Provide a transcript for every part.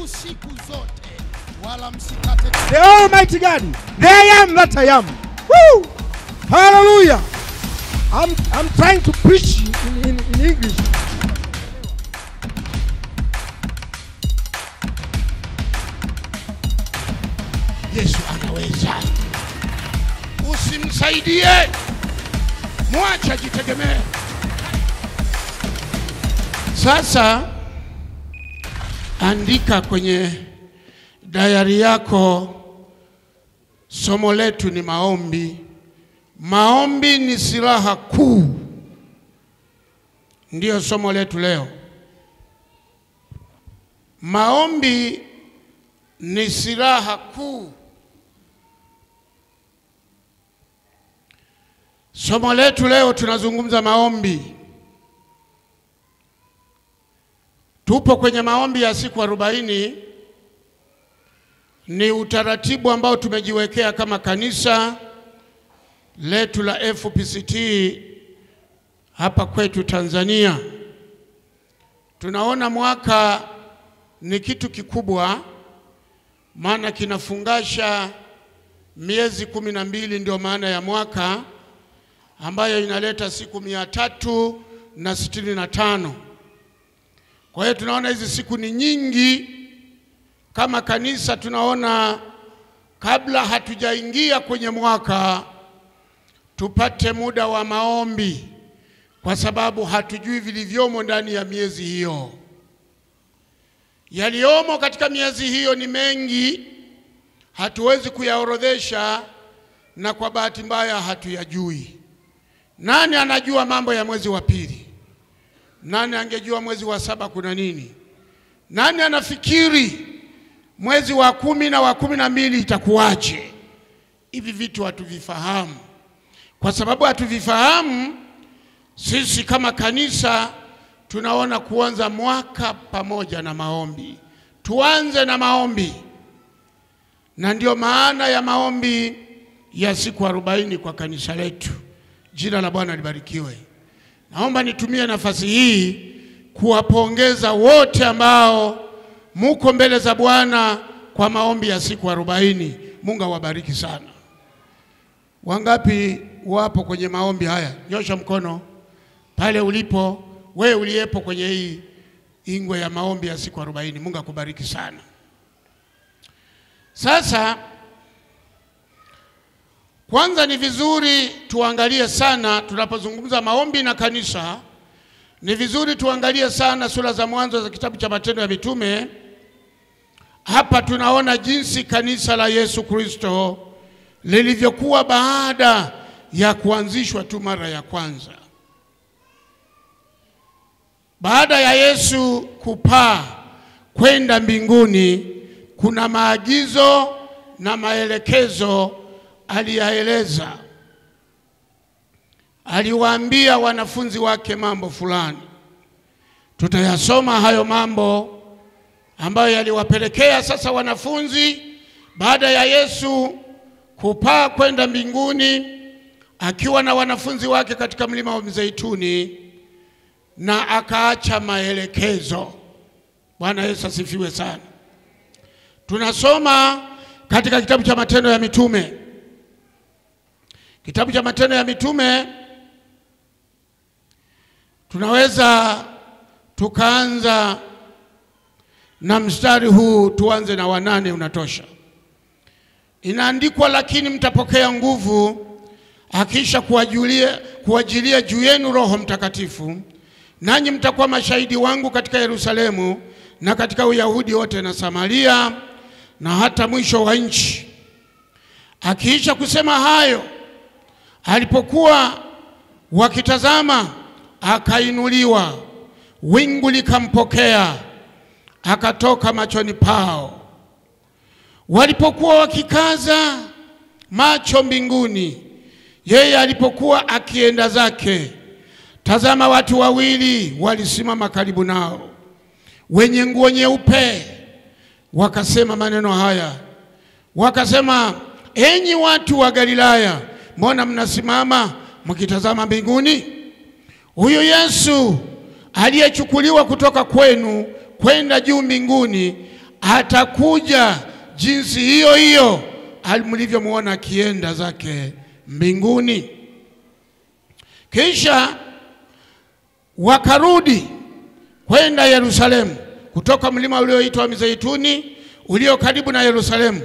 Mungu siku zote, wala msikate. The Almighty God, the I am that I am. Woo! Hallelujah. I'm trying to preach in English. Yesu anaweza. Usimsaidie, mwacha jitegemee. Sasa andika kwenye diary yako, somo letu ni maombi. Maombi ni silaha kuu. Ndio somo letu leo. Maombi ni silaha kuu. Somo letu leo tunazungumza maombi. Tupo kwenye maombi ya siku 40. Ni utaratibu ambao tumejiwekea kama kanisa letu la FPCT hapa kwetu Tanzania. Tunaona mwaka ni kitu kikubwa, maana kinafungasha miezi 12, ndio maana ya mwaka, ambayo inaleta siku 365. Kwa hiyo tunaona hizi siku ni nyingi. Kama kanisa tunaona kabla hatujaingia kwenye mwaka tupate muda wa maombi, kwa sababu hatujui vilivyomo ndani ya miezi hiyo. Yaliomo katika miezi hiyo ni mengi, hatuwezi kuyaorodhesha, na kwa bahati mbaya hatuyajui. Nani anajua mambo ya mwezi wa pili? Nani angejua mwezi wa 7 kuna nini? Nani anafikiri mwezi wa 10 na wa 12 itakuwaje? Hivi vitu hatuvifahamu. Kwa sababu hatuvifahamu, sisi kama kanisa tunaona kuanza mwaka pamoja na maombi. Tuanze na maombi. Na ndio maana ya maombi ya siku 40 kwa kanisa letu. Jina la Bwana libarikiwe. Naomba nitumie nafasi hii kuwapongeza wote ambao muko mbele za Bwana kwa maombi ya siku 40. Mungu awabariki sana. Wangapi wapo kwenye maombi haya? Nyosha mkono pale ulipo, wewe uliyepo kwenye hii ingwe ya maombi ya siku 40. Mungu akubariki sana. Sasa kwanza ni vizuri tuangalie sana, tunapozungumza maombi na kanisa, ni vizuri tuangalie sana sura za mwanzo za kitabu cha Matendo ya Mitume. Hapa tunaona jinsi kanisa la Yesu Kristo lilivyokuwa baada ya kuanzishwa tu mara ya kwanza. Baada ya Yesu kupaa kwenda mbinguni, kuna maagizo na maelekezo aliyaeleza. Aliwaambia wanafunzi wake mambo fulani. Tutayasoma hayo mambo ambayo yaliwapelekea sasa wanafunzi, baada ya Yesu kupaa kwenda mbinguni akiwa na wanafunzi wake katika mlima wa Mzeituni, na akaacha maelekezo. Bwana Yesu asifiwe sana. Tunasoma katika kitabu cha Matendo ya Mitume. Kitabu cha Matendo ya Mitume tunaweza tukaanza na mstari huu, tuanze na wa 8 unatosha. Inaandikwa, lakini mtapokea nguvu akisha kuajilia juu yenu Roho Mtakatifu, nanyi mtakuwa mashahidi wangu katika Yerusalemu na katika Uyahudi wote na Samaria na hata mwisho wa nchi. Akiisha kusema hayo, alipokuwa wakitazama, akainuliwa, wingu likampokea, akatoka machoni pao. Walipokuwa wakikaza macho mbinguni, yeye alipokuwa akienda zake, tazama, watu wawili walisimama karibu nao, wenye nguo nyeupe. Wakasema maneno haya, wakasema, enyi watu wa Galilaya, mbona mnasimama mkitazama mbinguni? Huyu Yesu aliyechukuliwa kutoka kwenu kwenda juu mbinguni atakuja jinsi hiyo hiyo mlivyomuona akienda zake mbinguni. Kisha wakarudi kwenda Yerusalemu kutoka mlima ulioitwa Mizeituni ulio karibu na Yerusalemu,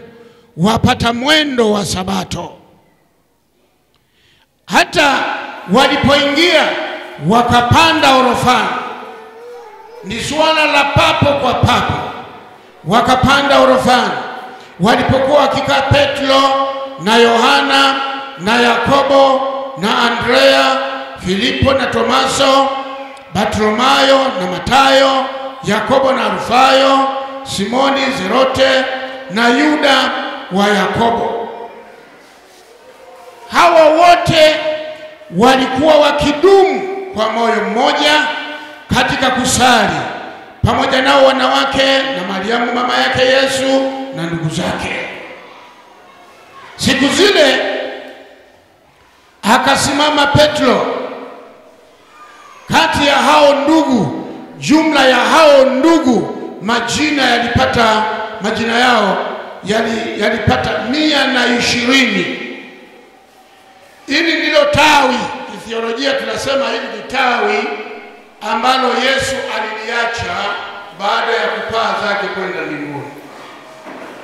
wapata mwendo wa Sabato. Hata walipoingia wakapanda orofani. Ni suala la papo kwa papo. Wakapanda orofani. Walipokuwa wakikaa Petro na Yohana na Yakobo na Andrea, Filipo na Tomaso, Bartolomayo na Matayo, Yakobo na Alfayo, Simoni Zerote na Yuda wa Yakobo. Hawa wote walikuwa wakidumu kwa moyo mmoja katika kusali, pamoja nao wanawake na Mariamu mama yake Yesu na ndugu zake. Siku zile akasimama Petro kati ya hao ndugu. Jumla ya hao ndugu majina yao yalipata 120. Hili ndilo tawi, kithiolojia tunasema hili ni tawi ambalo Yesu aliliacha baada ya kupaa zake kwenda mbinguni.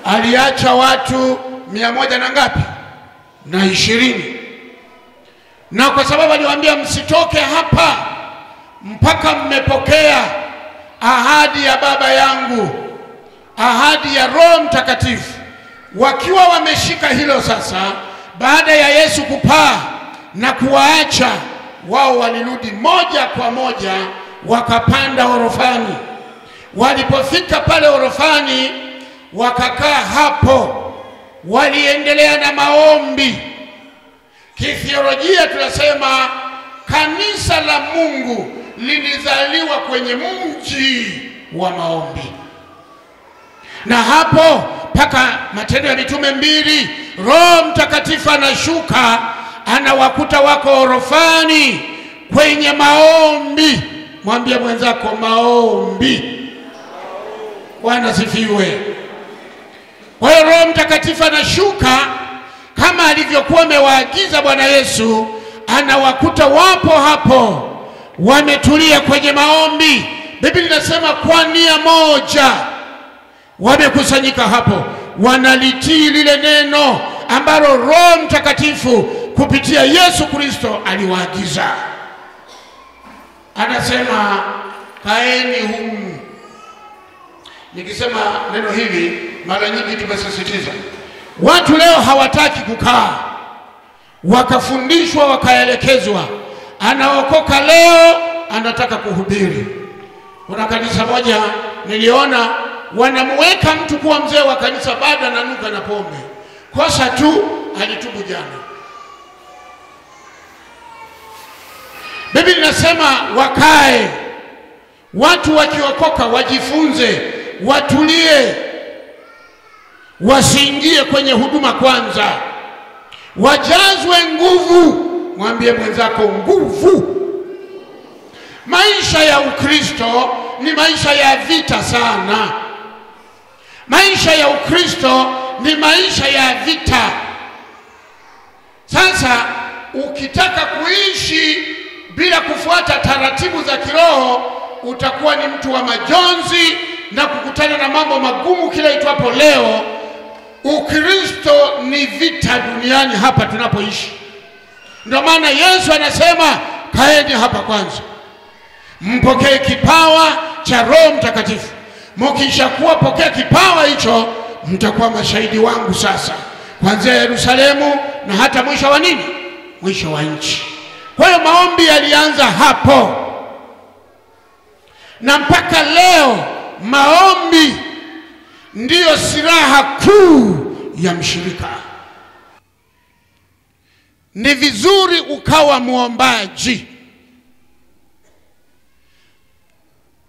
Aliacha watu 100 na ngapi? Na 20. Na kwa sababu aliwaambia msitoke hapa mpaka mmepokea ahadi ya Baba yangu, ahadi ya Roho Mtakatifu. Wakiwa wameshika hilo sasa, baada ya Yesu kupaa na kuwaacha wao, walirudi moja kwa moja wakapanda orofani. Walipofika pale orofani wakakaa hapo, waliendelea na maombi. Kithiolojia tunasema kanisa la Mungu lilizaliwa kwenye mji wa maombi. Na hapo paka Matendo ya Mitume 2, Roho Mtakatifu anashuka, anawakuta wako orofani kwenye maombi. Mwambie mwenzako maombi. Bwana sifiwe. Kwa hiyo Roho Mtakatifu anashuka kama alivyokuwa amewaagiza Bwana Yesu, anawakuta wapo hapo wametulia kwenye maombi. Biblia inasema kwa nia moja wamekusanyika hapo, wanalitii lile neno ambalo Roho Mtakatifu kupitia Yesu Kristo aliwaagiza. Anasema kaeni humu. Nikisema neno hili mara nyingi tumesisitiza, watu leo hawataki kukaa, wakafundishwa wakaelekezwa. Anaokoka leo anataka kuhubiri. Kuna kanisa moja niliona wanamweka mtu kuwa mzee wa kanisa, bado ananuka na pombe. Kosa tu alitubu jana. Biblia inasema wakae. Watu wakiokoka wajifunze, watulie, wasiingie kwenye huduma kwanza, wajazwe nguvu. Mwambie mwenzako nguvu. Maisha ya Ukristo ni maisha ya vita sana. Maisha ya Ukristo ni maisha ya vita. Sasa ukitaka kuishi bila kufuata taratibu za kiroho, utakuwa ni mtu wa majonzi na kukutana na mambo magumu kila itwapo leo. Ukristo ni vita duniani hapa tunapoishi. Ndio maana Yesu anasema kaeni hapa kwanza, mpokee kipawa cha Roho Mtakatifu. Mkishakuwa pokea kipawa hicho, mtakuwa mashahidi wangu sasa, kuanzia Yerusalemu na hata mwisho wa nini? Mwisho wa nchi. Kwa hiyo maombi yalianza hapo, na mpaka leo maombi ndiyo silaha kuu ya mshirika. Ni vizuri ukawa muombaji.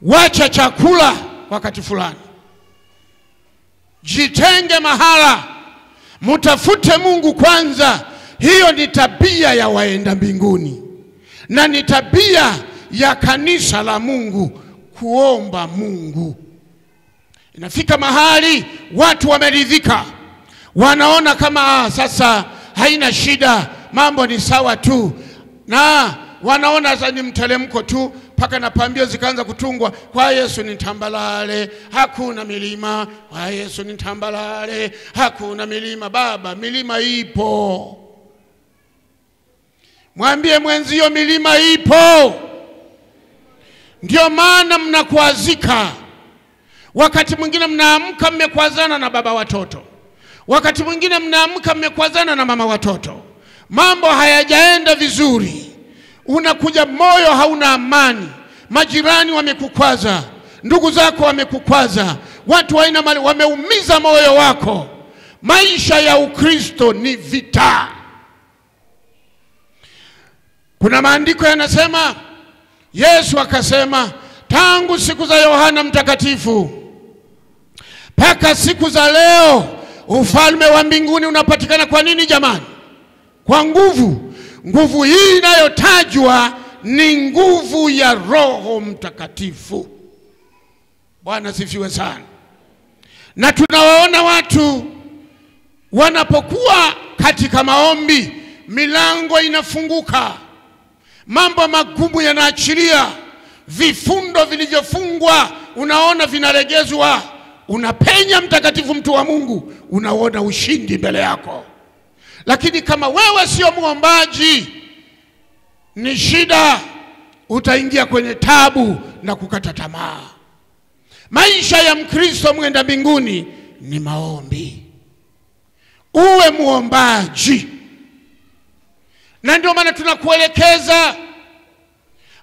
Wacha chakula wakati fulani, jitenge mahala, mtafute Mungu kwanza. Hiyo ni tabia ya waenda mbinguni, na ni tabia ya kanisa la Mungu, kuomba Mungu. Inafika mahali watu wameridhika, wanaona kama sasa haina shida, mambo ni sawa tu, na wanaona sasa ni mteremko tu, paka na pambio zikaanza kutungwa, kwa Yesu ni tambalale, hakuna milima, kwa Yesu ni tambalale, hakuna milima. Baba, milima ipo. Mwambie mwenzio milima ipo. Ndio maana mnakwazika. Wakati mwingine mnaamka mmekwazana na baba watoto, wakati mwingine mnaamka mmekwazana na mama watoto, mambo hayajaenda vizuri, unakuja moyo hauna amani, majirani wamekukwaza, ndugu zako wamekukwaza, watu haina mali wameumiza moyo wako. Maisha ya Ukristo ni vita. Kuna maandiko yanasema, Yesu akasema, tangu siku za Yohana Mtakatifu mpaka siku za leo ufalme wa mbinguni unapatikana. Kwa nini jamani? Kwa nguvu. Nguvu hii inayotajwa ni nguvu ya Roho Mtakatifu. Bwana sifiwe sana. Na tunawaona watu wanapokuwa katika maombi, milango inafunguka, mambo magumu yanaachilia, vifundo vilivyofungwa unaona vinalegezwa, unapenya mtakatifu, mtu wa Mungu, unaona ushindi mbele yako. Lakini kama wewe sio muombaji, ni shida, utaingia kwenye tabu na kukata tamaa. Maisha ya Mkristo mwenda mbinguni ni maombi. Uwe muombaji. Na ndio maana tunakuelekeza,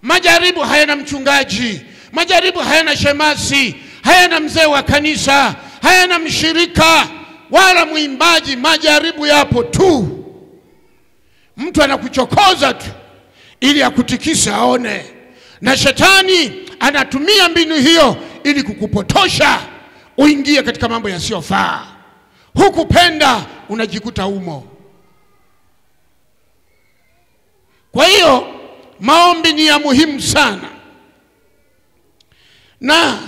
majaribu hayana mchungaji, majaribu hayana shemasi, hayana mzee wa kanisa, hayana mshirika wala mwimbaji. Majaribu yapo tu. Mtu anakuchokoza tu ili akutikise aone, na shetani anatumia mbinu hiyo ili kukupotosha uingie katika mambo yasiyofaa. Hukupenda unajikuta umo. Kwa hiyo maombi ni ya muhimu sana. Na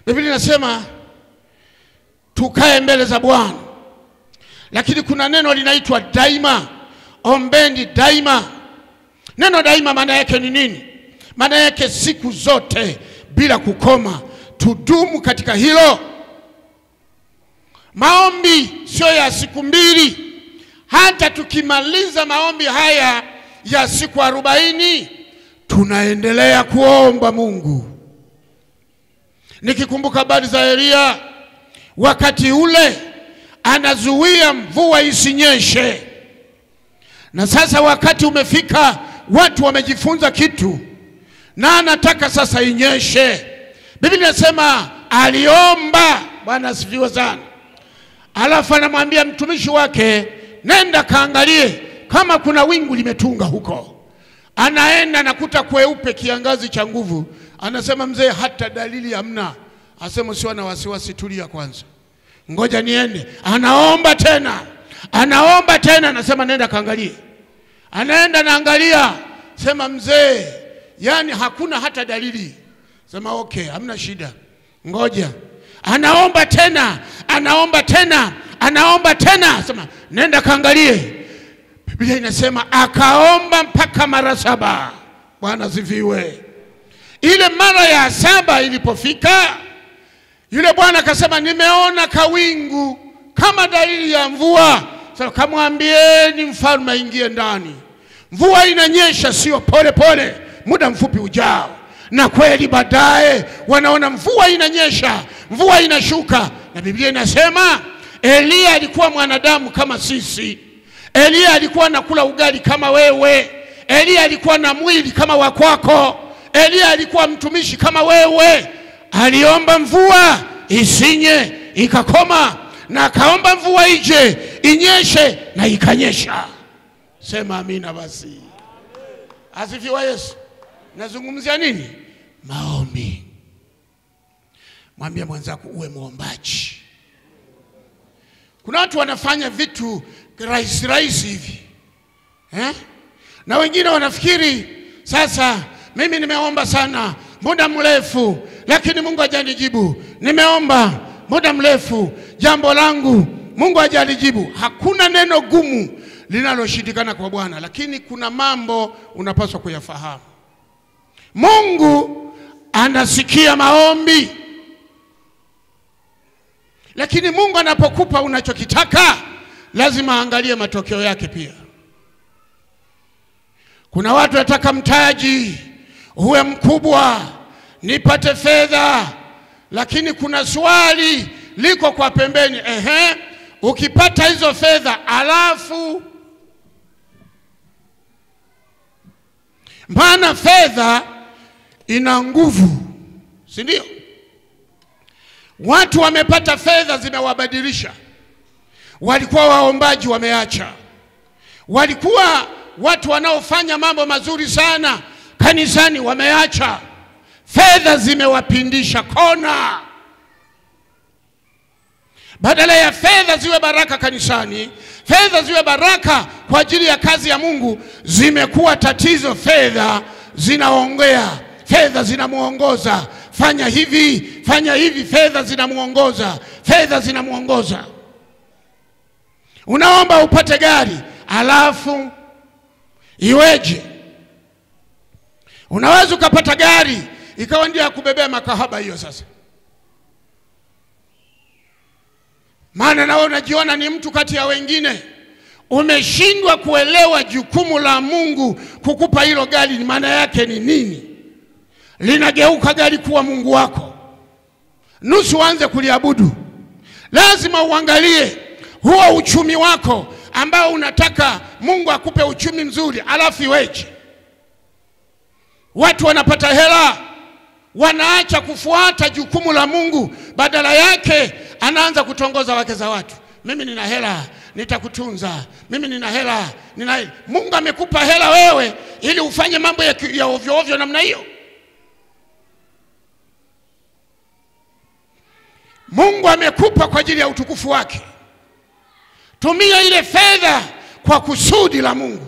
Biblia inasema tukae mbele za Bwana. Lakini kuna neno linaitwa daima. Ombeni daima. Neno daima maana yake ni nini? Maana yake siku zote bila kukoma, tudumu katika hilo. Maombi sio ya siku mbili. Hata tukimaliza maombi haya ya siku 40, tunaendelea kuomba Mungu. Nikikumbuka habari za Elia, wakati ule anazuia mvua isinyeshe. Na sasa wakati umefika, watu wamejifunza kitu na anataka sasa inyeshe. Biblia inasema aliomba. Bwana asifiwe sana. Alafu anamwambia mtumishi wake, nenda kaangalie kama kuna wingu limetunga huko. Anaenda nakuta kweupe, kiangazi cha nguvu. Anasema, mzee, hata dalili hamna. Asema, sio na wasiwasi, tulia kwanza, ngoja niende. Anaomba tena, anaomba tena. Anasema, nenda kaangalie. Anaenda naangalia. Sema, mzee, yani hakuna hata dalili. Sema, okay, hamna shida, ngoja. Anaomba tena, anaomba tena, anaomba tena. Sema, nenda kaangalie. Biblia inasema akaomba mpaka mara 7. Bwana sifiwe. Ile mara ya 7 ilipofika, yule bwana akasema, nimeona kawingu kama dalili ya mvua. Sasa kamwambieni mfalme aingie ndani. Mvua inanyesha, sio pole pole, muda mfupi ujao. Na kweli baadaye wanaona mvua inanyesha, mvua inashuka. Na Biblia inasema Elia alikuwa mwanadamu kama sisi. Elia alikuwa anakula ugali kama wewe. Elia alikuwa na mwili kama wa kwako. Elia alikuwa mtumishi kama wewe. Aliomba mvua isinye, ikakoma. Na akaomba mvua ije, inyeshe, na ikanyesha. Sema amina basi. Asifiwe Yesu. Nazungumzia nini? Maombi. Mwambie mwenzako uwe muombaji. Kuna watu wanafanya vitu rahisi hivi. Na wengine wanafikiri sasa mimi nimeomba sana muda mrefu lakini Mungu hajanijibu. nimeomba muda mrefu, jambo langu Mungu hajalijibu. Hakuna neno gumu linaloshindikana kwa Bwana, lakini kuna mambo unapaswa kuyafahamu. Mungu anasikia maombi, lakini Mungu anapokupa unachokitaka lazima aangalie matokeo yake pia. Kuna watu wanataka mtaji uwe mkubwa, nipate fedha, lakini kuna swali liko kwa pembeni. Ukipata hizo fedha alafu, maana fedha ina nguvu, si ndio? Watu wamepata fedha zimewabadilisha. Walikuwa waombaji wameacha. Walikuwa watu wanaofanya mambo mazuri sana kanisani wameacha. Fedha zimewapindisha kona. Badala ya fedha ziwe baraka kanisani, fedha ziwe baraka kwa ajili ya kazi ya Mungu, zimekuwa tatizo. Fedha zinaongea, fedha zinamuongoza, fanya hivi, fanya hivi, fedha zinamuongoza, fedha zinamuongoza. Unaomba upate gari, alafu iweje? Unaweza ukapata gari ikawa ndio ya kubebea makahaba hiyo sasa. Maana nawe unajiona ni mtu kati ya wengine. Umeshindwa kuelewa jukumu la Mungu kukupa hilo gari ni maana yake ni nini. Linageuka gari kuwa Mungu wako. Nusu anze kuliabudu. Lazima uangalie huo uchumi wako ambao unataka Mungu akupe uchumi mzuri, alafu iweje? Watu wanapata hela, wanaacha kufuata jukumu la Mungu, badala yake anaanza kutongoza wake za watu. Mimi nina hela, nitakutunza. Mimi nina hela, Mungu amekupa hela wewe ili ufanye mambo ya ovyo ovyo namna hiyo? Mungu amekupa kwa ajili ya utukufu wake. Tumia ile fedha kwa kusudi la Mungu,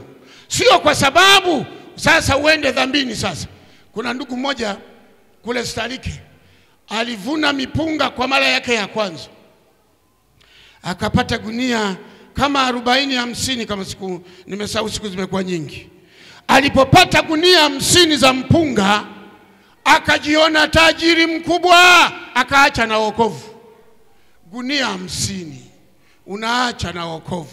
sio kwa sababu sasa uende dhambini. Sasa kuna ndugu mmoja kule Starike alivuna mipunga kwa mara yake ya kwanza, akapata gunia kama 40-50, kama siku nimesahau, siku zimekuwa nyingi. Alipopata gunia 50 za mpunga, akajiona tajiri mkubwa, akaacha na wokovu. Gunia 50 unaacha na wokovu.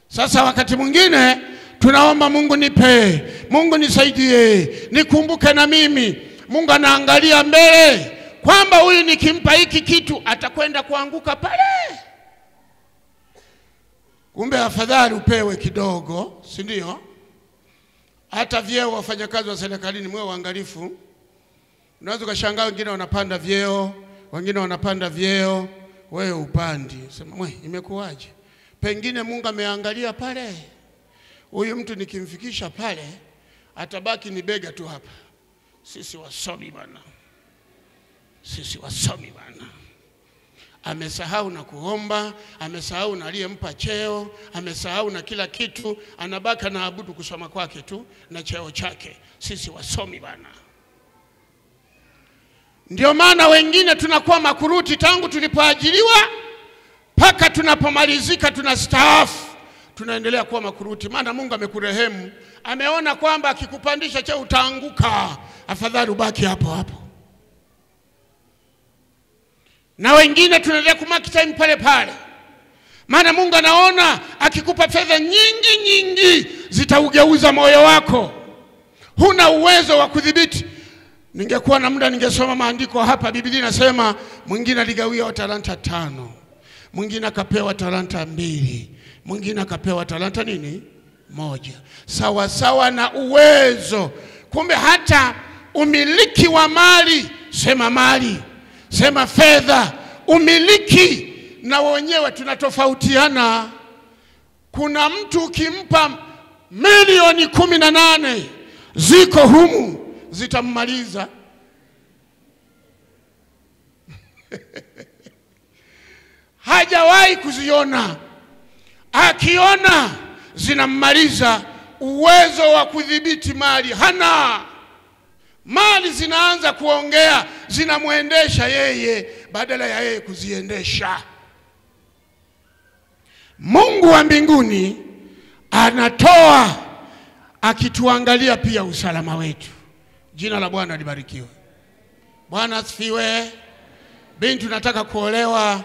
Sasa wakati mwingine tunaomba Mungu nipe, Mungu nisaidie, nikumbuke na mimi. Mungu anaangalia mbele kwamba huyu nikimpa hiki kitu atakwenda kuanguka pale. Kumbe afadhali upewe kidogo, si ndio? Hata vyeo wafanyakazi wa serikalini mwe waangalifu. Unaweza kushangaa wengine wanapanda vyeo, wengine wanapanda vyeo, wewe upandi. Sema imekuwaje? Pengine Mungu ameangalia pale, huyu mtu nikimfikisha pale atabaki ni bega tu hapa. Sisi wasomi bana. Sisi wasomi bana. Amesahau na kuomba, amesahau na aliyempa cheo, amesahau na kila kitu, anabaka na abudu kusoma kwake tu na cheo chake. Sisi wasomi bana. Ndio maana wengine tunakuwa makuruti tangu tulipoajiriwa mpaka tunapomalizika tunastaafu, tunaendelea kuwa makuruti. Maana Mungu amekurehemu, ameona kwamba akikupandisha cheo utaanguka, afadhali ubaki hapo hapo. Na wengine tunaendelea kumaki time pale pale. Maana Mungu anaona akikupa fedha nyingi nyingi zitaugeuza moyo wako. Huna uwezo wa kudhibiti. Ningekuwa na muda ningesoma maandiko hapa. Biblia inasema mwingine aligawiwa talanta 5, mwingine akapewa talanta 2, mwingine akapewa talanta nini? 1. Sawa sawa na uwezo. Kumbe hata umiliki wa mali, sema mali, sema fedha, umiliki na wenyewe tunatofautiana. Kuna mtu ukimpa milioni 18 ziko humu zitammaliza. Hajawahi kuziona, akiona zinammaliza. Uwezo wa kudhibiti mali hana. Mali zinaanza kuongea, zinamuendesha yeye. badala ya yeye kuziendesha. Mungu wa mbinguni anatoa akituangalia pia usalama wetu. Jina la Bwana libarikiwe. Bwana asifiwe. Binti nataka kuolewa,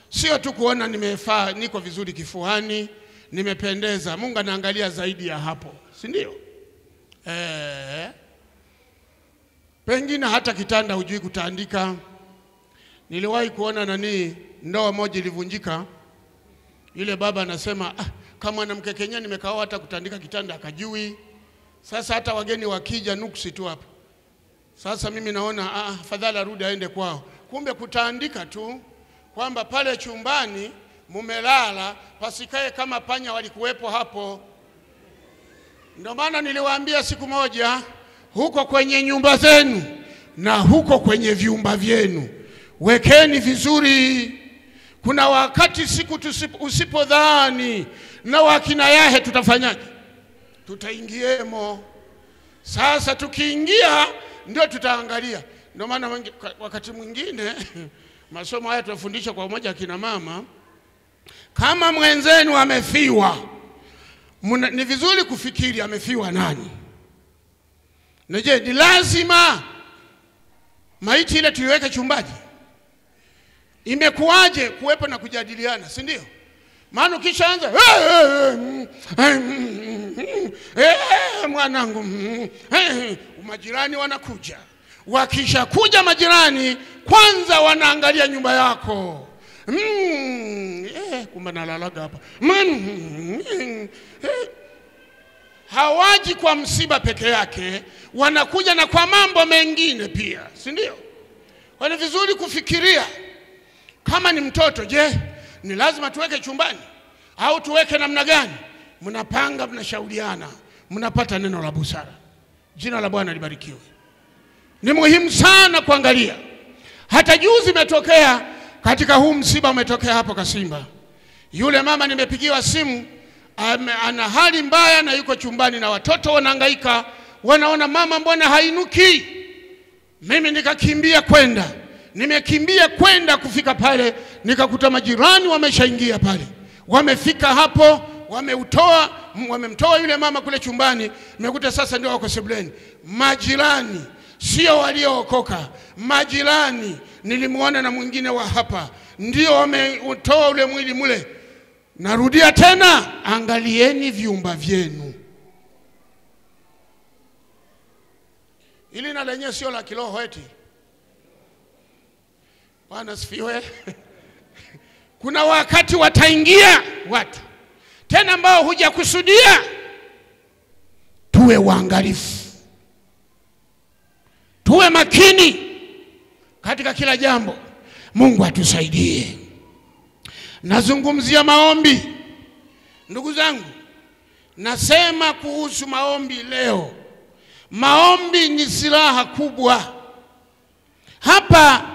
sio tu kuona nimefaa, niko vizuri kifuani, nimependeza. Mungu anaangalia zaidi ya hapo, si ndio? Pengine hata kitanda hujui kutandika. Niliwahi kuona ndoa moja ilivunjika. Yule baba anasema, kama mwanamke Kenya nimekaa hata kutandika kitanda akajui. Sasa hata wageni wakija nuksi tu hapa. Sasa mimi naona afadhali arudi aende kwao. Kumbe kutandika tu, kwamba pale chumbani mumelala pasikae kama panya walikuwepo hapo. Ndio maana niliwaambia siku moja, huko kwenye nyumba zenu na huko kwenye vyumba vyenu wekeni vizuri. Kuna wakati siku usipodhani na wakina Yahe tutafanyaje? Tutaingiemo. Sasa tukiingia ndio tutaangalia. Ndio maana wakati mwingine masomo haya tunafundisha kwa umoja kina mama, kama mwenzenu amefiwa, ni vizuri kufikiri amefiwa nani. Nije ni lazima maiti ile tuiweke chumbaji? Imekuwaje kuwepo na kujadiliana, si ndio? Maana ukishaanza mwanangu, majirani wanakuja. Wakisha kuja majirani, kwanza wanaangalia nyumba yako. Kumbe nalalaga hapa. Hawaji kwa msiba peke yake, wanakuja na kwa mambo mengine pia, si ndio? Kwa ni vizuri kufikiria. Kama ni mtoto, je, ni lazima tuweke chumbani au tuweke namna gani? Mnapanga, mnashauriana, mnapata neno la busara. Jina la Bwana libarikiwe. Ni muhimu sana kuangalia. Hata juzi imetokea katika huu msiba umetokea hapo Kasimba. Yule mama nimepigiwa simu, ana hali mbaya na yuko chumbani na watoto wanahangaika, wanaona mama mbona hainuki. Mimi nikakimbia kwenda. Nimekimbia kwenda kufika pale, nikakuta majirani wameshaingia pale. Wamefika hapo, wamemtoa yule mama kule chumbani, nimekuta sasa ndio wako sebuleni. Majirani sio waliookoka, majirani nilimuona na mwingine wa hapa, ndio wametoa ule mwili mule. Narudia tena, angalieni vyumba vyenu. Ili na lenye sio la kiroho eti. Bwana asifiwe. Kuna wakati wataingia watu tena ambao hujakusudia. Tuwe waangalifu, tuwe makini katika kila jambo. Mungu atusaidie. Nazungumzia maombi. Ndugu zangu, nasema kuhusu maombi leo. Maombi ni silaha kubwa. Hapa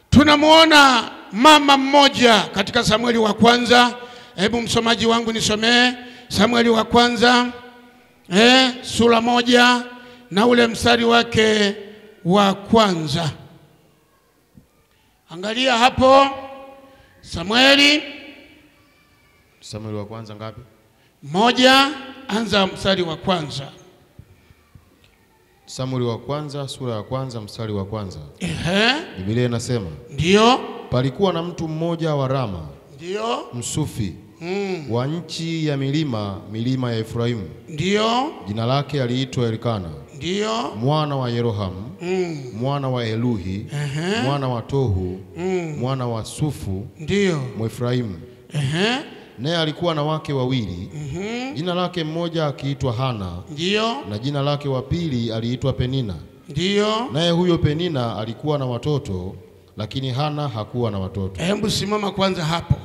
tunamuona mama mmoja katika Samueli wa kwanza. Hebu msomaji wangu nisomee Samueli wa kwanza sura 1 na ule mstari wake wa kwanza. Angalia hapo. Samueli wa kwanza ngapi? 1, anza mstari wa kwanza. Samueli wa kwanza sura ya kwanza mstari wa kwanza. Biblia inasema, ndio, palikuwa na mtu mmoja wa Rama, ndio, Msufi, wa nchi ya milima ya Efraimu. Ndio. Jina lake aliitwa Elikana. Ndio. Mwana wa Yerohamu, mwana wa Eluhi, mwana wa Tohu, mwana wa Sufu, ndio, Mwefraimu. Naye alikuwa na wake wawili. Jina lake mmoja akiitwa Hana, ndio, na jina lake wa pili aliitwa Penina. Ndio. Naye huyo Penina alikuwa na watoto, lakini Hana hakuwa na watoto. Hebu simama kwanza hapo.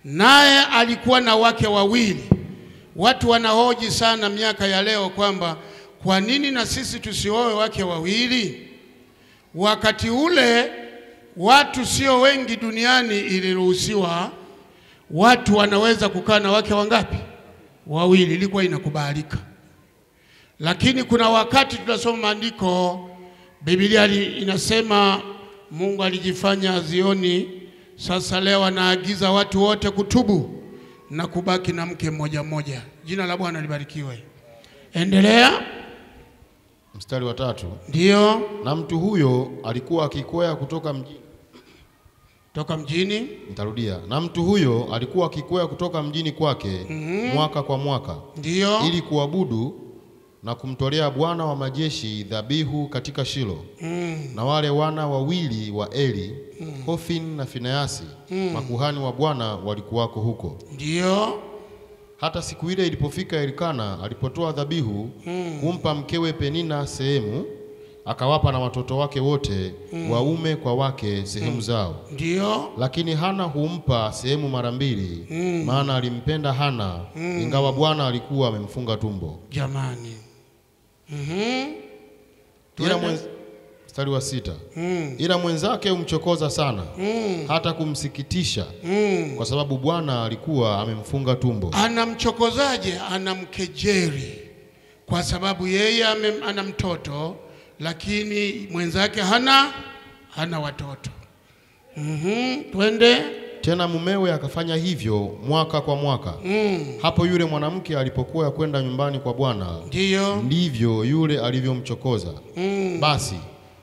Naye alikuwa na wake wawili. Watu wanahoji sana miaka ya leo kwamba kwa nini na sisi tusioe wake wawili? Wakati ule watu sio wengi duniani, iliruhusiwa watu wanaweza kukaa na wake wangapi? Wawili, ilikuwa inakubalika. Lakini kuna wakati tunasoma maandiko, Biblia inasema Mungu alijifanya azioni. Sasa leo anaagiza watu wote kutubu na kubaki na mke mmoja mmoja. Jina la Bwana libarikiwe. Endelea. Mstari wa 3. Ndio. Na mtu huyo alikuwa akikwea kutoka mjini. Toka mjini. Nitarudia. Na mtu huyo alikuwa akikwea kutoka mjini kwake mwaka kwa mwaka. Ndio. Ili kuabudu na kumtolea Bwana wa majeshi dhabihu katika Shilo. Na wale wana wawili wa Eli, Hofni na Finehasi, makuhani wa Bwana walikuwako huko. Ndio. Hata siku ile ilipofika, Elikana alipotoa dhabihu kumpa mkewe Penina sehemu, akawapa na watoto wake wote waume kwa wake sehemu zao. Ndio. Lakini Hana humpa sehemu mara mbili, maana alimpenda Hana ingawa Bwana alikuwa amemfunga tumbo. Jamani. Mstari wa 6. Ila mwenzake humchokoza sana, hata kumsikitisha, kwa sababu Bwana alikuwa amemfunga tumbo. Anamchokozaje? Anamkejeri kwa sababu yeye ana mtoto, lakini mwenzake hana watoto. Twende. Tena mumewe akafanya hivyo mwaka kwa mwaka. Hapo yule mwanamke alipokuwa kwenda nyumbani kwa Bwana, ndivyo yule alivyomchokoza. Basi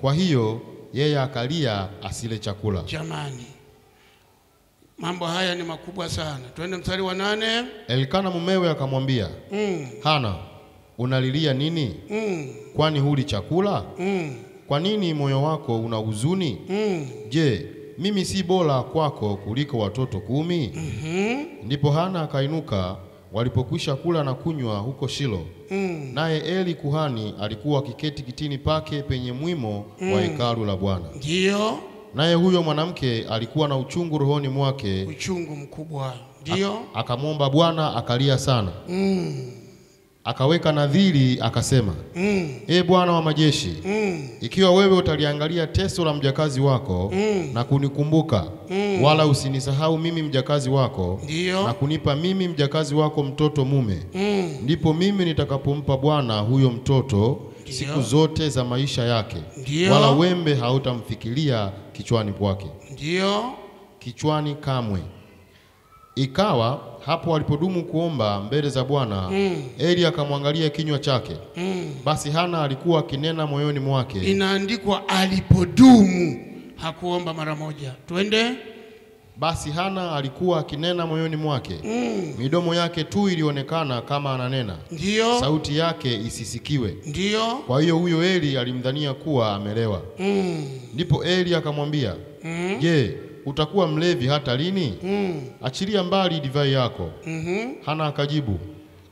kwa hiyo yeye akalia asile chakula. Jamani, mambo haya ni makubwa sana. Twende mstari wa 8. Elikana mumewe akamwambia, Hana, unalilia nini? Kwani huli chakula? Kwa nini moyo wako una huzuni? Je, mimi si bora kwako kuliko watoto 10? Ndipo Hana akainuka walipokwisha kula na kunywa huko Shilo. Naye Eli kuhani alikuwa akiketi kitini pake penye mwimo wa hekalu la Bwana. Ndio. Naye huyo mwanamke alikuwa na uchungu rohoni mwake, uchungu mkubwa. Ndio. Akamwomba Bwana, akalia sana. Akaweka nadhiri akasema, Bwana wa majeshi, ikiwa wewe utaliangalia teso la mjakazi wako na kunikumbuka, wala usinisahau mimi mjakazi wako, na kunipa mimi mjakazi wako mtoto mume, ndipo mimi nitakapompa Bwana huyo mtoto siku zote za maisha yake, wala wembe hautamfikiria kichwani kwake. Kichwani kamwe. Ikawa hapo alipodumu kuomba mbele za Bwana, Eli akamwangalia kinywa chake. Basi Hana alikuwa akinena moyoni mwake. Inaandikwa alipodumu, hakuomba mara moja. Twende. Basi Hana alikuwa akinena moyoni mwake. Midomo yake tu ilionekana kama ananena. Ndio. Sauti yake isisikiwe. Ndio. Kwa hiyo huyo Eli alimdhania kuwa amelewa. Ndipo Eli akamwambia, Je, utakuwa mlevi hata lini? Achilia mbali divai yako. Hana akajibu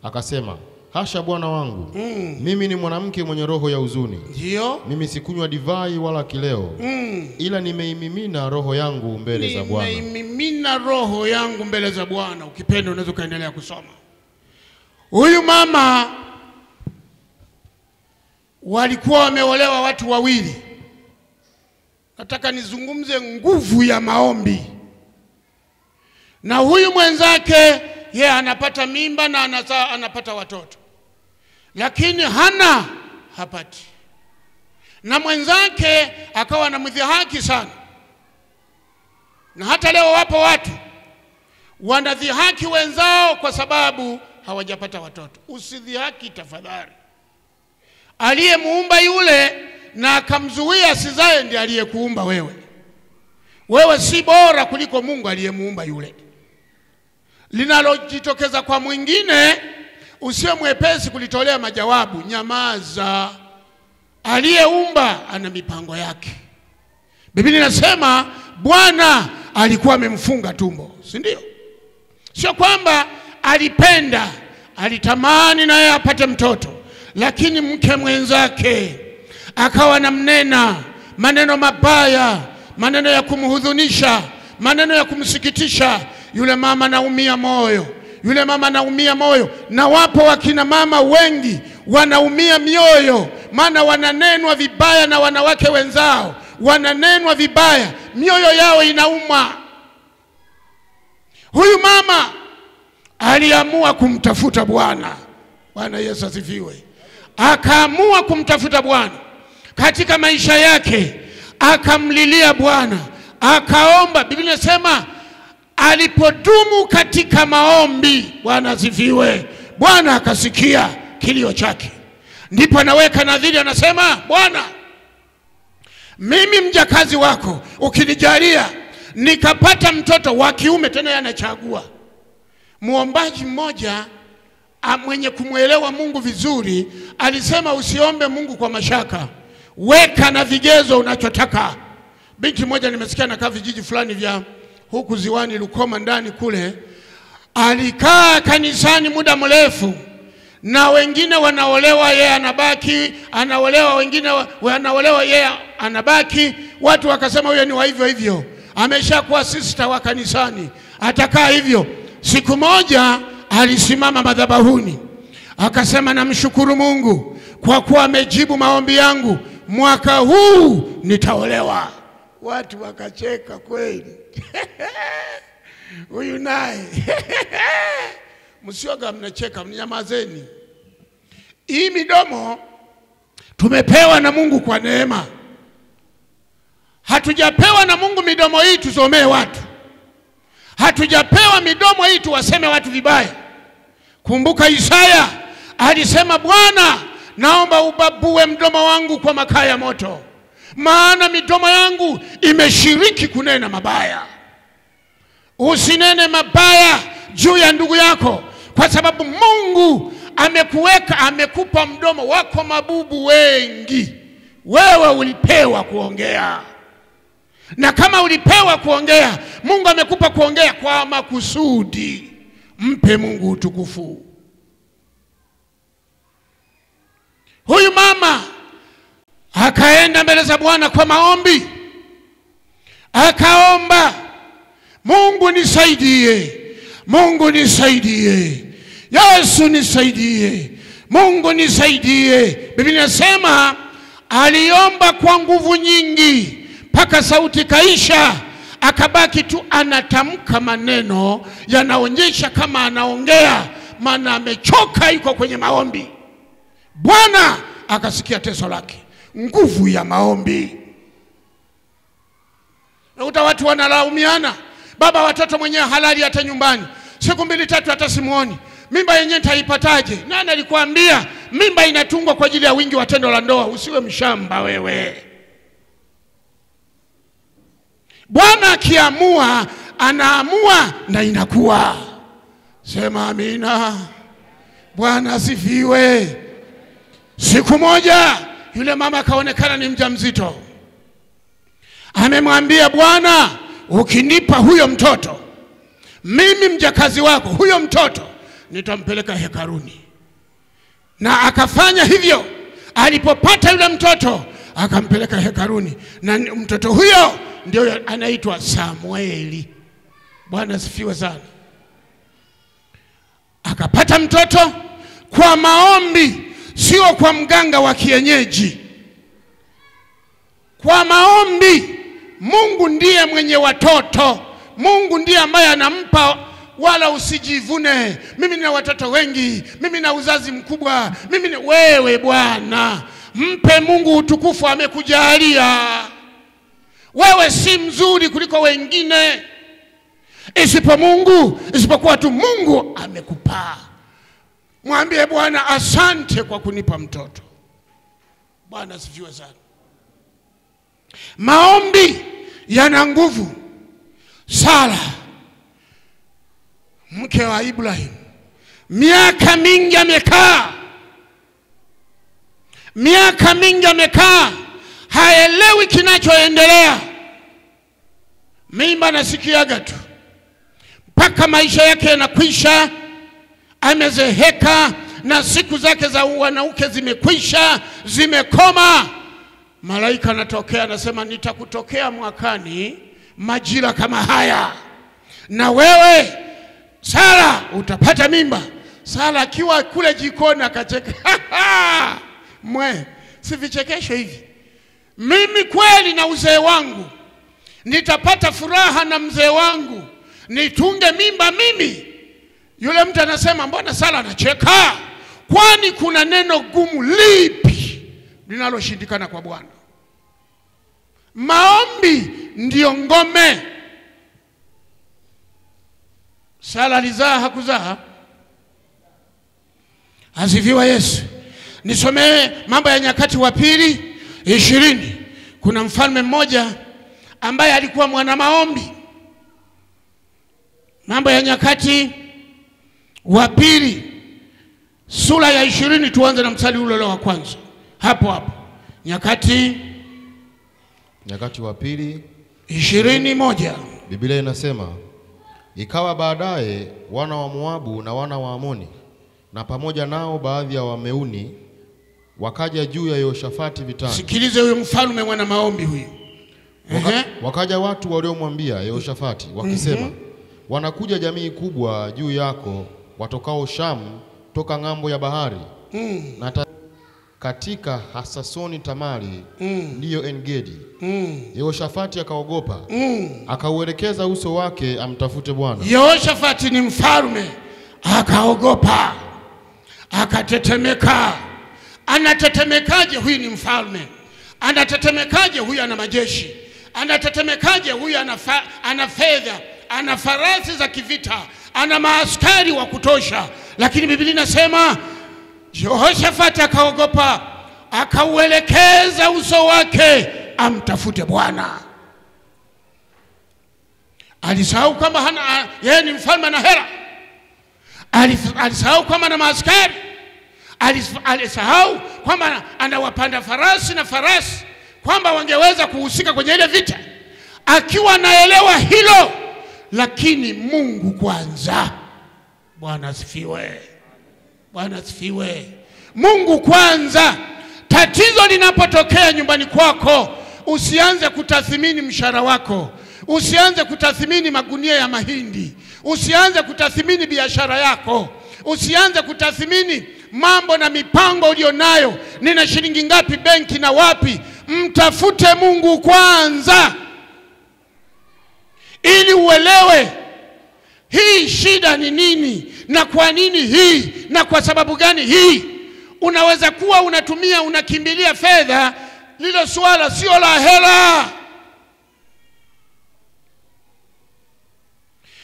akasema, hasha bwana wangu, mimi ni mwanamke mwenye roho ya huzuni. Ndio. Mimi sikunywa divai wala kileo, ila nimeimimina roho yangu mbele za Bwana. Nimeimimina roho yangu mbele za Bwana. Ukipenda unaweza kaendelea kusoma. Huyu mama walikuwa wameolewa watu wawili. Nataka nizungumze nguvu ya maombi. Na huyu mwenzake yeye anapata mimba na anapata watoto, lakini Hana hapati. Na mwenzake akawa anamdhihaki sana. Na hata leo wapo watu wanadhihaki wenzao kwa sababu hawajapata watoto. Usidhihaki tafadhali. Aliyemuumba yule na akamzuia asizae ndiye aliyekuumba wewe. Wewe si bora kuliko Mungu aliyemuumba yule. Linalojitokeza kwa mwingine usiwe mwepesi kulitolea majawabu. Nyamaza. Aliyeumba ana mipango yake. Biblia inasema Bwana alikuwa amemfunga tumbo, si ndio? Sio kwamba alipenda, alitamani naye apate mtoto, lakini mke mwenzake akawa namnena maneno mabaya, maneno ya kumhuzunisha, maneno ya kumsikitisha. Yule mama naumia moyo. Yule mama naumia moyo. Na wapo wakina mama wengi wanaumia mioyo, maana wananenwa vibaya na wanawake wenzao. Wananenwa vibaya, mioyo yao inauma. Huyu mama aliamua kumtafuta Bwana. Bwana Yesu asifiwe. Akaamua kumtafuta Bwana katika maisha yake. akamlilia Bwana, akaomba. Biblia inasema alipodumu katika maombi, Bwana asifiwe, Bwana akasikia kilio chake. Ndipo anaweka nadhiri, anasema, Bwana, mimi mjakazi wako ukinijalia nikapata mtoto wa kiume, tena yanachagua. Muombaji mmoja mwenye kumwelewa Mungu vizuri alisema, usiombe Mungu kwa mashaka, weka na vigezo unachotaka. Binti moja nimesikia anakaa vijiji fulani vya huku Ziwani Lukoma ndani kule, alikaa kanisani muda mrefu, na wengine wanaolewa yeye anabaki, anaolewa wengine wanaolewa yeye anabaki. Watu wakasema huyo ni wa hivyo hivyo, ameshakuwa sister wa kanisani, atakaa hivyo. Siku moja alisimama madhabahuni akasema, namshukuru Mungu kwa kuwa amejibu maombi yangu, mwaka huu nitaolewa. Watu wakacheka kweli. Huyu naye msioga mnacheka, mnyamazeni. Hii midomo tumepewa na Mungu kwa neema. Hatujapewa na Mungu midomo hii tusomee watu. Hatujapewa midomo hii tuwaseme watu vibaya. Kumbuka Isaya alisema, Bwana, naomba ubabue mdomo wangu kwa makaa ya moto, maana midomo yangu imeshiriki kunena mabaya. Usinene mabaya juu ya ndugu yako, kwa sababu Mungu amekuweka, amekupa mdomo wako. Mabubu wengi, wewe ulipewa kuongea. Na kama ulipewa kuongea, Mungu amekupa kuongea kwa makusudi. Mpe Mungu utukufu. Huyu mama akaenda mbele za Bwana kwa maombi, akaomba, Mungu nisaidie, Mungu nisaidie, Yesu nisaidie, Mungu nisaidie. Biblia inasema aliomba kwa nguvu nyingi mpaka sauti kaisha, akabaki tu anatamka maneno yanaonyesha kama anaongea, maana amechoka, yuko kwenye maombi. Bwana akasikia teso lake. Nguvu ya maombi. Na watu wanalaumiana, baba watoto mwenyewe halali hata nyumbani, siku 2-3 hata simuoni, mimba yenyewe taipataje? Nani alikwambia mimba inatungwa kwa ajili ya wingi wa tendo la ndoa? Usiwe mshamba wewe. Bwana akiamua, anaamua na inakuwa. Sema amina. Bwana asifiwe. Siku moja yule mama kaonekana ni mjamzito. Amemwambia Bwana, ukinipa huyo mtoto, mimi mjakazi wako, huyo mtoto nitampeleka hekaruni. Na akafanya hivyo. Alipopata yule mtoto, akampeleka hekaruni, na mtoto huyo ndio anaitwa Samueli. Bwana asifiwe sana. Akapata mtoto kwa maombi, sio kwa mganga wa kienyeji. Kwa maombi. Mungu ndiye mwenye watoto. Mungu ndiye ambaye anampa, wala usijivune. Mimi nina watoto wengi, mimi na uzazi mkubwa, mimi wewe Bwana, mpe Mungu utukufu, amekujalia. Wewe si mzuri kuliko wengine, isipokuwa tu Mungu amekupa. Mwambie Bwana, asante kwa kunipa mtoto. Bwana asifiwe sana. Maombi yana nguvu. Sara, mke wa Ibrahim, miaka mingi amekaa, haelewi kinachoendelea. Mimba nasikiaga tu, mpaka maisha yake yanakwisha, amezeheka na siku zake za wanauke zimekwisha, zimekoma. Malaika anatokea, anasema, nitakutokea mwakani majira kama haya, na wewe Sara utapata mimba. Sara akiwa kule jikoni akacheka. Si vichekesho hivi? Mimi kweli na uzee wangu nitapata furaha na mzee wangu, nitunge mimba mimi? Yule mtu anasema, mbona Sara anacheka? Kwani kuna neno gumu lipi linaloshindikana kwa Bwana? Maombi ndio ngome. Sala lizaa hakuzaa. Asifiwe Yesu. Nisomee Mambo ya Nyakati wa Pili 20. Kuna mfalme mmoja ambaye alikuwa mwana maombi. Mambo ya Nyakati wa Pili sura ya 20, tuanze na mstari ule wa kwanza. Hapo. Nyakati wa Pili 20:1. Biblia inasema, ikawa baadaye wana wa Moabu na wana wa Amoni na pamoja nao baadhi ya Wameuni wakaja juu ya Yehoshafati vitani. Sikilize huyo mfalme mwana maombi huyu. Wakaja watu waliomwambia Yehoshafati wakisema, wanakuja jamii kubwa juu yako watokao Shamu toka ng'ambo ya bahari. Na katika Hasasoni Tamari ndiyo Engedi. Yehoshafati akaogopa, akauelekeza uso wake amtafute Bwana. Yehoshafati ni mfalme, akaogopa, akatetemeka. Anatetemekaje huyu ni mfalme? Anatetemekaje huyu ana majeshi? Anatetemekaje huyu ana fedha, ana farasi za kivita, ana maaskari wa kutosha? Lakini Biblia inasema Yehoshafati akaogopa, akauelekeza uso wake amtafute Bwana. Alisahau kwamba yeye ni mfalme na hela. Alisahau kwamba ana maaskari. Alisahau kwamba anawapanda farasi na farasi, kwamba wangeweza kuhusika kwenye ile vita. Akiwa naelewa hilo, lakini Mungu kwanza. Bwana asifiwe. Bwana asifiwe. Mungu kwanza. Tatizo linapotokea nyumbani kwako, usianze kutathmini mshahara wako, usianze kutathmini magunia ya mahindi, usianze kutathmini biashara yako, usianze kutathmini mambo na mipango ulionayo, nina shilingi ngapi benki na wapi. Mtafute Mungu kwanza, ili uelewe hii shida ni nini, na kwa nini hii, na kwa sababu gani hii. Unaweza kuwa unakimbilia fedha, lilo swala sio la hela.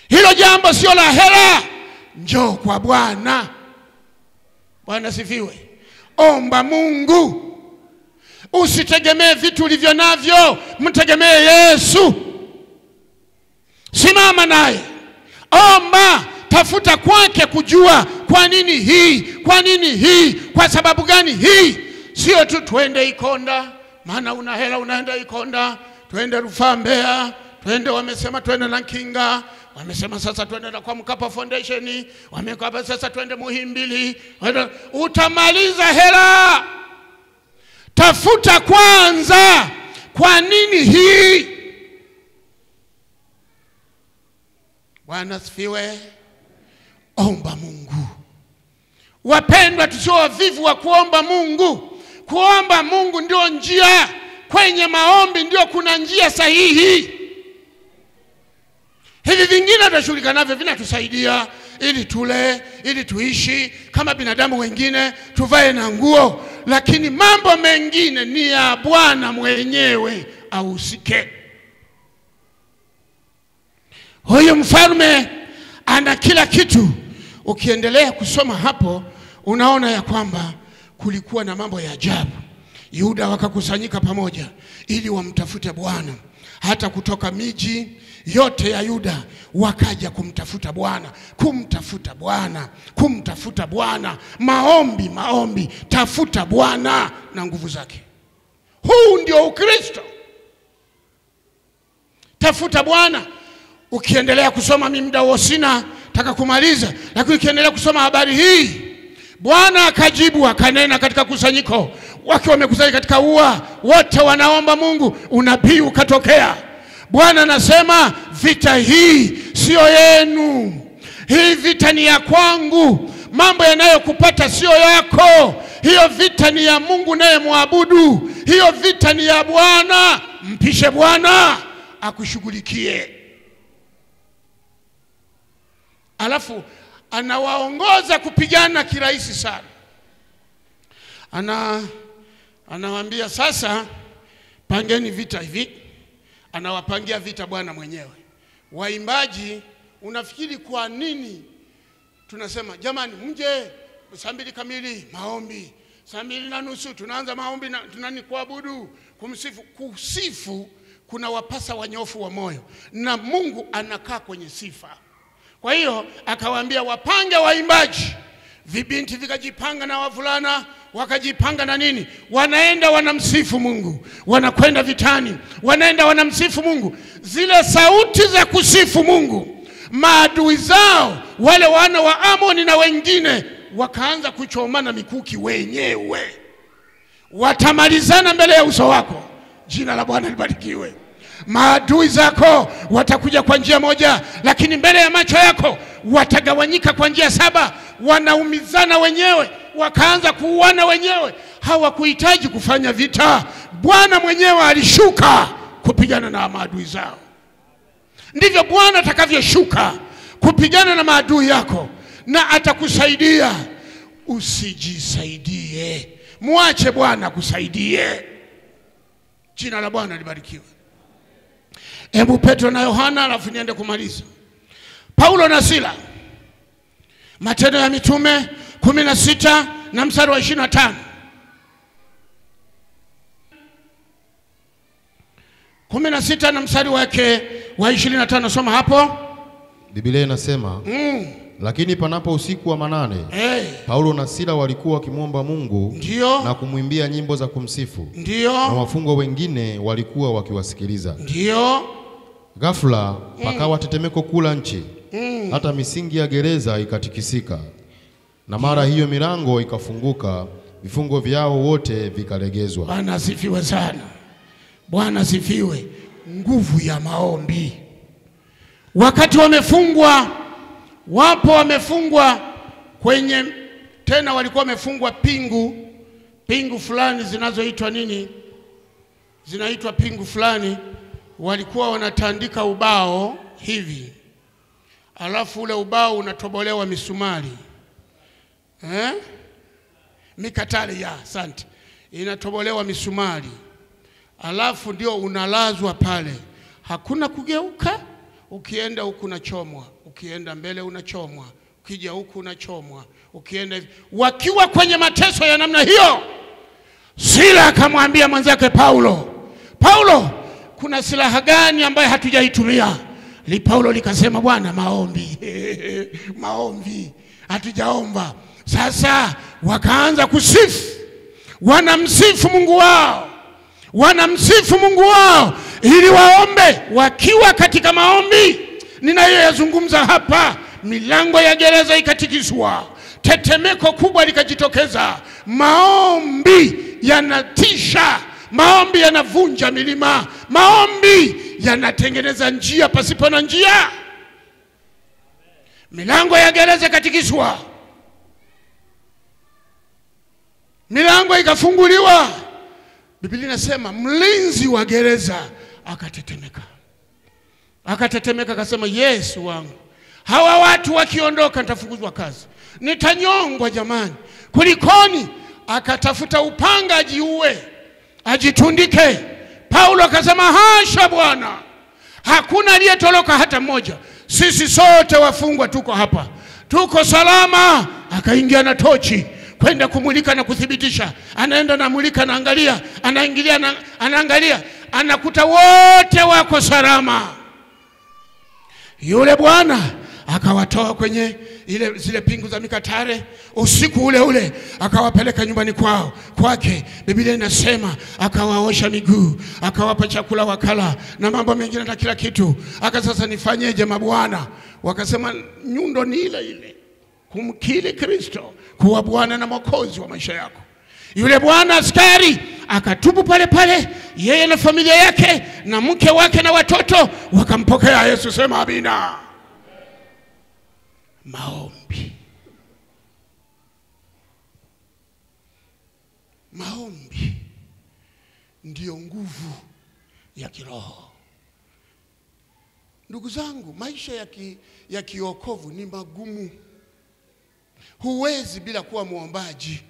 Hilo jambo sio la hela. Njoo kwa Bwana. Bwana sifiwe. Omba Mungu. Usitegemee vitu ulivyo navyo, mtegemee Yesu. Simama naye. Omba, tafuta kwake kujua kwa nini hii, kwa nini hii, kwa sababu gani hii. Sio tu twende Ikonda, maana una hela unaenda Ikonda, twende Rufaa Mbeya, twende wamesema twende Nankinga, wamesema sasa twende na kwa Mkapa Foundation, wamekapa sasa twende Muhimbili. Utamaliza hela. Tafuta kwanza kwa nini hii. Bwana sifiwe. Omba Mungu. Wapendwa, tusio wavivu wa kuomba Mungu. Kuomba Mungu ndio njia. Kwenye maombi ndio kuna njia sahihi. Hivi vingine tutashughulika navyo, vinatusaidia ili tule, ili tuishi kama binadamu wengine, tuvae na nguo, lakini mambo mengine ni ya Bwana mwenyewe ahusike. Huyu mfalme ana kila kitu. Ukiendelea kusoma hapo, unaona ya kwamba kulikuwa na mambo ya ajabu. Yuda wakakusanyika pamoja ili wamtafute Bwana. Hata kutoka miji yote ya Yuda wakaja kumtafuta Bwana, kumtafuta Bwana, kumtafuta Bwana. Maombi, maombi, tafuta Bwana na nguvu zake. Huu ndio Ukristo. Tafuta Bwana. Ukiendelea kusoma, mimi muda wao sina, nataka kumaliza, lakini ukiendelea kusoma habari hii, Bwana akajibu akanena katika kusanyiko, wake wamekusanyika katika ua, wote wanaomba Mungu, unabii ukatokea. Bwana anasema vita hii sio yenu, hii vita ni ya kwangu. Mambo yanayokupata sio yako, hiyo vita ni ya Mungu naye muabudu. Hiyo vita ni ya Bwana, mpishe Bwana akushughulikie. Alafu anawaongoza kupigana kirahisi sana. Anawaambia sasa, pangeni vita hivi. anawapangia vita Bwana mwenyewe. Waimbaji, unafikiri kwa nini tunasema jamani mje 2 kamili maombi, 2:30 tunaanza maombi na tunani kuabudu, kumsifu? Kusifu kuna wapasa wanyofu wa moyo, na Mungu anakaa kwenye sifa. Kwa hiyo akawaambia wapange waimbaji, vibinti vikajipanga na wavulana wakajipanga na nini, wanaenda wanamsifu Mungu, wanakwenda vitani, wanaenda wanamsifu Mungu. Zile sauti za kusifu Mungu, maadui zao wale wana wa Amoni na wengine wakaanza kuchomana mikuki wenyewe. Watamalizana mbele ya uso wako. Jina la Bwana libarikiwe. Maadui zako watakuja kwa njia moja, lakini mbele ya macho yako watagawanyika kwa njia 7. Wanaumizana wenyewe, wakaanza kuuana wenyewe. Hawakuhitaji kufanya vita. Bwana mwenyewe alishuka kupigana na maadui zao. Ndivyo Bwana atakavyoshuka kupigana na maadui yako, na atakusaidia. Usijisaidie, muache Bwana kusaidie. Jina la Bwana libarikiwe. Hebu Petro na Yohana, alafu niende kumaliza. Paulo na Sila, Matendo ya Mitume 16 na mstari wa 25. 16 na mstari wake wa 25, soma hapo. Biblia inasema lakini panapo usiku wa manane, Paulo na Sila walikuwa wakimwomba Mungu, ndiyo, na kumwimbia nyimbo za kumsifu, ndiyo, na wafungwa wengine walikuwa wakiwasikiliza. Ndiyo. Ghafla pakawa tetemeko kula nchi, hata misingi ya gereza ikatikisika, na mara hiyo milango ikafunguka, vifungo vyao wote vikalegezwa. Bwana asifiwe sana. Bwana asifiwe. Nguvu ya maombi. Wakati wamefungwa, wapo wamefungwa kwenye, tena walikuwa wamefungwa pingu fulani zinazoitwa nini? Zinaitwa pingu fulani. Walikuwa wanatandika ubao hivi, alafu ule ubao unatobolewa misumari, mikatale ya asante, inatobolewa misumari, alafu ndio unalazwa pale. Hakuna kugeuka. Ukienda huku unachomwa, ukienda mbele unachomwa, ukija huku unachomwa, ukienda hivi. Wakiwa kwenye mateso ya namna hiyo, Sila akamwambia mwenzake Paulo, kuna silaha gani ambayo hatujaitumia? Paulo likasema, Bwana, maombi. Maombi hatujaomba. Sasa wakaanza kusifu, wanamsifu Mungu wao, wanamsifu Mungu wao ili waombe. Wakiwa katika maombi, ninayoyazungumza hapa, milango ya gereza ikatikiswa, tetemeko kubwa likajitokeza. Maombi yanatisha, maombi yanavunja milima, maombi yanatengeneza njia pasipo na njia. Milango ya gereza ikatikiswa, milango ikafunguliwa. Biblia inasema mlinzi wa gereza akatetemeka. Akatetemeka akasema, Yesu wangu, hawa watu wakiondoka nitafukuzwa kazi, nitanyongwa jamani, kulikoni? Akatafuta upanga ajiue, ajitundike. Paulo akasema, hasha Bwana, hakuna aliyetoroka hata mmoja. Sisi sote wafungwa tuko hapa, tuko salama. Akaingia na tochi kwenda kumulika na kuthibitisha. Anaenda na mulika, anaangalia, anaingilia, anaangalia, anakuta wote wako salama. Yule bwana akawatoa kwenye zile pingu za mikatare. Usiku ule ule akawapeleka nyumbani kwake. Biblia inasema akawaosha miguu, akawapa chakula wakala na mambo mengine na kila kitu. Sasa nifanyeje mabwana? Wakasema nyundo ni ile ile, kumkiri Kristo kuwa Bwana na Mwokozi wa maisha yako. Yule bwana askari akatubu pale pale, yeye na familia yake na mke wake na watoto wakampokea Yesu. Sema amina. Maombi. Maombi ndiyo nguvu ya kiroho. Ndugu zangu, maisha ya kiokovu ni magumu. Huwezi bila kuwa muombaji.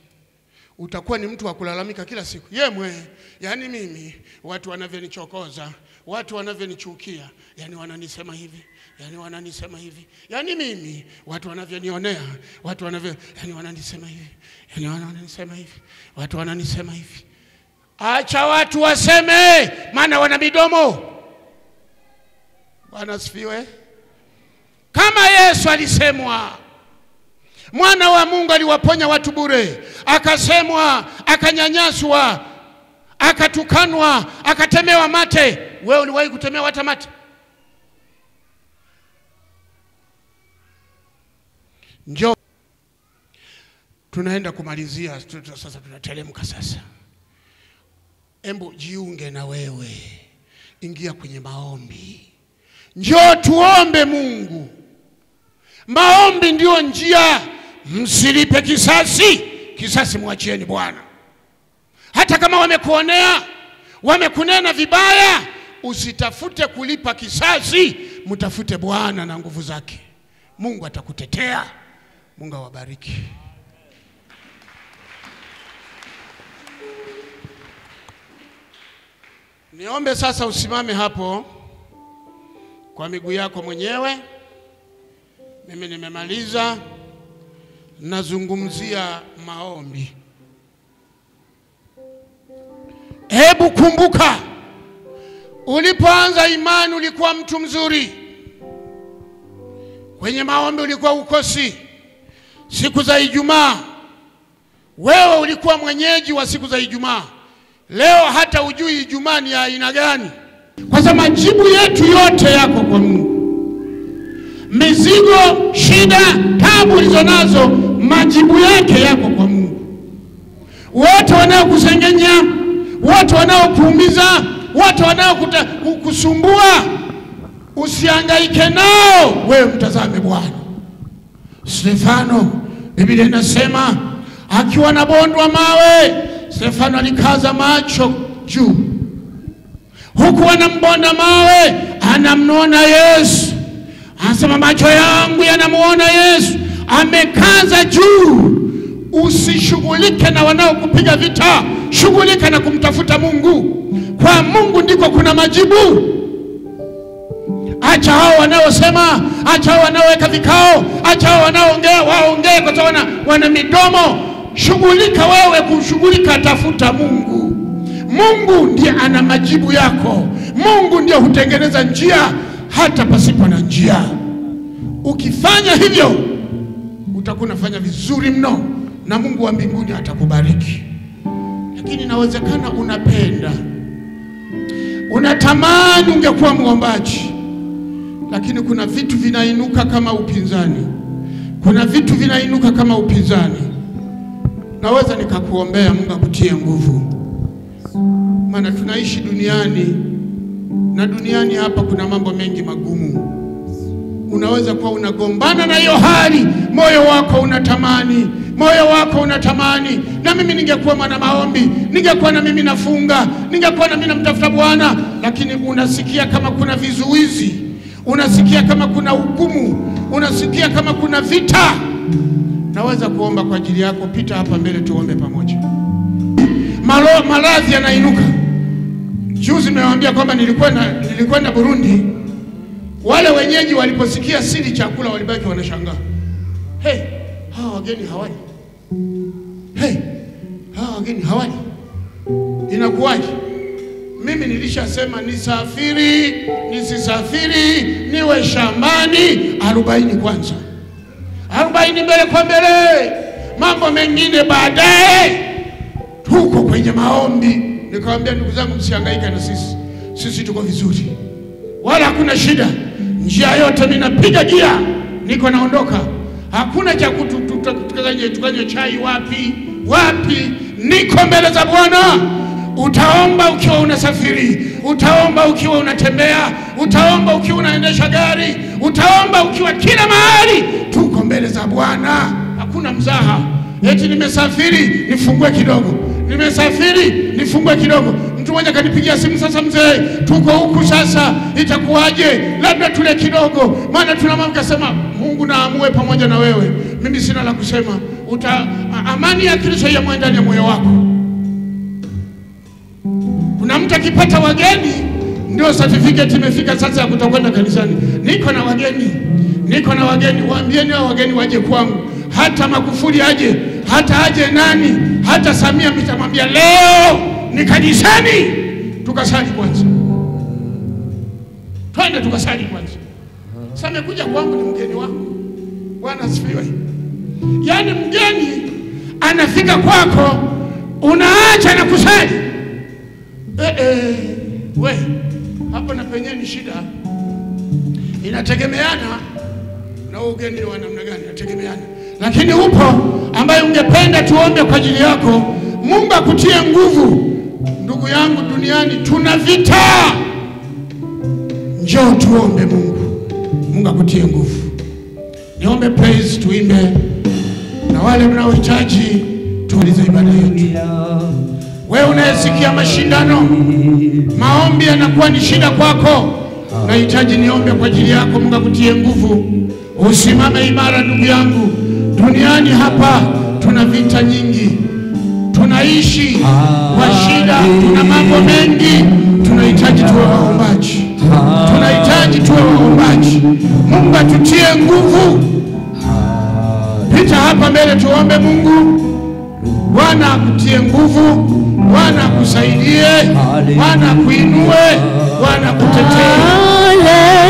utakuwa ni mtu wa kulalamika kila siku. Yemwe, yani mimi watu wanavyonichokoza, watu wanavyonichukia, yani wananisema hivi, yani wananisema hivi. Yani mimi watu wanavyonionea, watu yani wananisema hivi, yani wananisema hivi, watu wananisema hivi. Acha watu waseme, maana wana midomo. Bwana asifiwe. Kama Yesu alisemwa, mwana wa Mungu aliwaponya watu bure, akasemwa, akanyanyaswa, akatukanwa, akatemewa mate. Wewe uliwahi kutemewa hata mate? Njoo tunaenda kumalizia sasa, tunatelemka sasa. Embo jiunge na wewe, ingia kwenye maombi. Njoo tuombe Mungu. Maombi ndio njia. Msilipe kisasi, kisasi muachieni Bwana. Hata kama wamekuonea, wamekunena vibaya, usitafute kulipa kisasi, mtafute Bwana na nguvu zake. Mungu atakutetea. Mungu awabariki. Niombe sasa usimame hapo kwa miguu yako mwenyewe. Mimi nimemaliza. Nazungumzia maombi. Hebu kumbuka, ulipoanza imani ulikuwa mtu mzuri. Kwenye maombi ulikuwa ukosi. Siku za Ijumaa wewe ulikuwa mwenyeji wa siku za Ijumaa. Leo hata ujui Ijumaa ni aina gani. Kwa sababu majibu yetu yote yako kwa Mungu. Mizigo, shida, taabu ulizonazo, majibu yake yako kwa Mungu. Wote wanaokusengenya, wote wanaokuumiza, wote wanaokusumbua, usihangaike nao, wewe mtazame Bwana. Stefano, Biblia inasema akiwa na bondwa mawe, Stefano alikaza macho juu. Huku anambonda mawe, anamwona Yesu. Anasema macho yangu yanamuona Yesu. Amekaza juu. Usishughulike na wanaokupiga vita, shughulika na kumtafuta Mungu. Kwa Mungu ndiko kuna majibu. Acha hao wanaosema, acha hao wanaoweka vikao, acha hao wanaoongea waongee kwa sababu wana midomo. Shughulika wewe kushughulika, tafuta Mungu. Mungu ndiye ana majibu yako. Mungu ndiye hutengeneza njia hata pasipo na njia. Ukifanya hivyo utakuwa unafanya vizuri mno na Mungu wa mbinguni atakubariki. Lakini inawezekana unapenda, unatamani ungekuwa muombaji, lakini kuna vitu vinainuka kama upinzani. Kuna vitu vinainuka kama upinzani. Naweza nikakuombea Mungu akutie nguvu. Maana tunaishi duniani, na duniani hapa kuna mambo mengi magumu. Unaweza kuwa unagombana na hiyo hali, moyo wako unatamani, moyo wako unatamani, na mimi ningekuwa mwana maombi, ningekuwa na mimi nafunga, ningekuwa na mimi namtafuta Bwana, lakini unasikia kama kuna vizuizi, unasikia kama kuna hukumu, unasikia kama kuna vita. Naweza kuomba kwa ajili yako. Pita hapa mbele tuombe pamoja. Maradhi yanainuka. Juzi nimewaambia kwamba nilikwenda Burundi. Wale wenyeji waliposikia siri chakula walibaki wanashangaa. Hey, hawa wageni hawali. Hey, hawa wageni hawali. Inakuwaje? Mimi nilishasema nisafiri, nisisafiri, niwe shambani 40 kwanza. 40 mbele kwa mbele, mambo mengine baadaye. Tuko kwenye maombi. Nikamwambia ndugu zangu, msihangaike na sisi. Sisi tuko vizuri. Wala hakuna shida. Njia yote mimi napiga gia, niko naondoka. Hakuna cha tukanye chai wapi. Niko mbele za Bwana. Utaomba ukiwa unasafiri, utaomba ukiwa unatembea, utaomba ukiwa unaendesha gari, utaomba ukiwa kila mahali. Tuko mbele za Bwana. Hakuna mzaha. Eti nimesafiri nifungue kidogo, nimesafiri nifungue kidogo. Mtu mmoja kanipigia simu, sasa mzee, tuko huku sasa, itakuwaje? Labda tule kidogo. Maana tuna mama kasema Mungu na amue pamoja na wewe. Mimi sina la kusema. amani ya Kristo ya ndani ya moyo wako. Kuna mtu akipata wageni ndio certificate imefika sasa ya kutokwenda kanisani. Niko na wageni, waambieni hao wageni waje kwangu. Hata Magufuli aje, hata aje nani, hata Samia mtamwambia leo ni kanisani, tukasali kwanza. Twende tukasali kwanza. Sasa amekuja kwangu, ni mgeni wangu. Bwana asifiwe. Yaani mgeni anafika kwako, unaacha na kusali. We, hapo na penye ni shida. Inategemeana na ugeni wa namna gani, inategemeana. Lakini upo ambaye ungependa tuombe kwa ajili yako, Mungu akutie nguvu. Ndugu yangu, duniani tuna vita. Njoo tuombe Mungu akutie nguvu. Niombe praise, tuimbe, na wale mnaohitaji tuulize ibada yetu. Wewe unayesikia mashindano, maombi yanakuwa ni shida kwako, unahitaji niombe kwa ajili yako, Mungu akutie nguvu. Usimame imara ndugu yangu. Duniani hapa tuna vita nyingi, tunaishi kwa shida, tuna mambo mengi, tunahitaji tuwe waombaji. Mungu atutie nguvu. Pita hapa mbele tuombe Mungu. Bwana akutie nguvu, Bwana akusaidie, Bwana akuinue, Bwana akutetee.